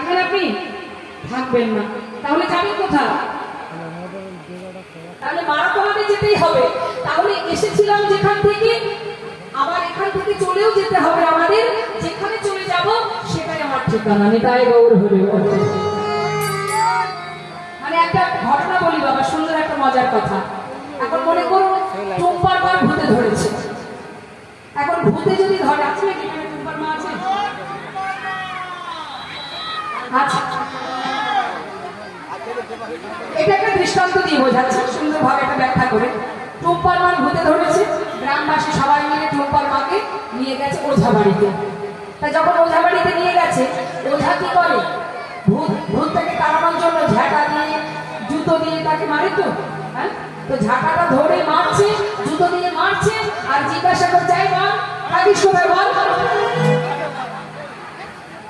থাকবেন আপনি? থাকবেন না, তাহলে যাবেন কোথায়? তাহলে মারা তোমাকে যেতেই হবে। তাহলে এসেছিলাম যেখান থেকে, আবার এখান থেকে চলেও যেতে হবে আমাদের। যেখানে চলে যাব সেটাই আমার ঠিকানা। নিতাই গৌর হরি বল। মানে একটা ঘটনা বলি বাবা, সুন্দর একটা মজার কথা। এখন মনে করুন টুম্পার মা ভূতে ধরেছে। এখন ভূতে যদি ধরে, আছে নাকি এখানে টুম্পার মা আছে? আচ্ছা, এটা একটা দৃষ্টান্ত দিয়ে বোঝাচ্ছে সুন্দরভাবে একটা ব্যাখ্যা করে। টুম্পার মা ভূতে ধরেছে, গ্রামবাসী সবাই মিলে টুম্পার মাকে নিয়ে গেছে ওঝা বাড়িতে। তা যখন ওঝা বাড়িতে নিয়ে গেছে, ওঝা কি করে? ভূতটাকে তাড়ানোর জন্য ঝাঁটা দিয়ে জুতো দিয়ে তাকে মারে তো, হ্যাঁ? তো ঝাঁটাটা ধরে মারছে, জুতো দিয়ে মারছে, আর জিজ্ঞাসা করছে, বল থাকিস কোথায়, বল।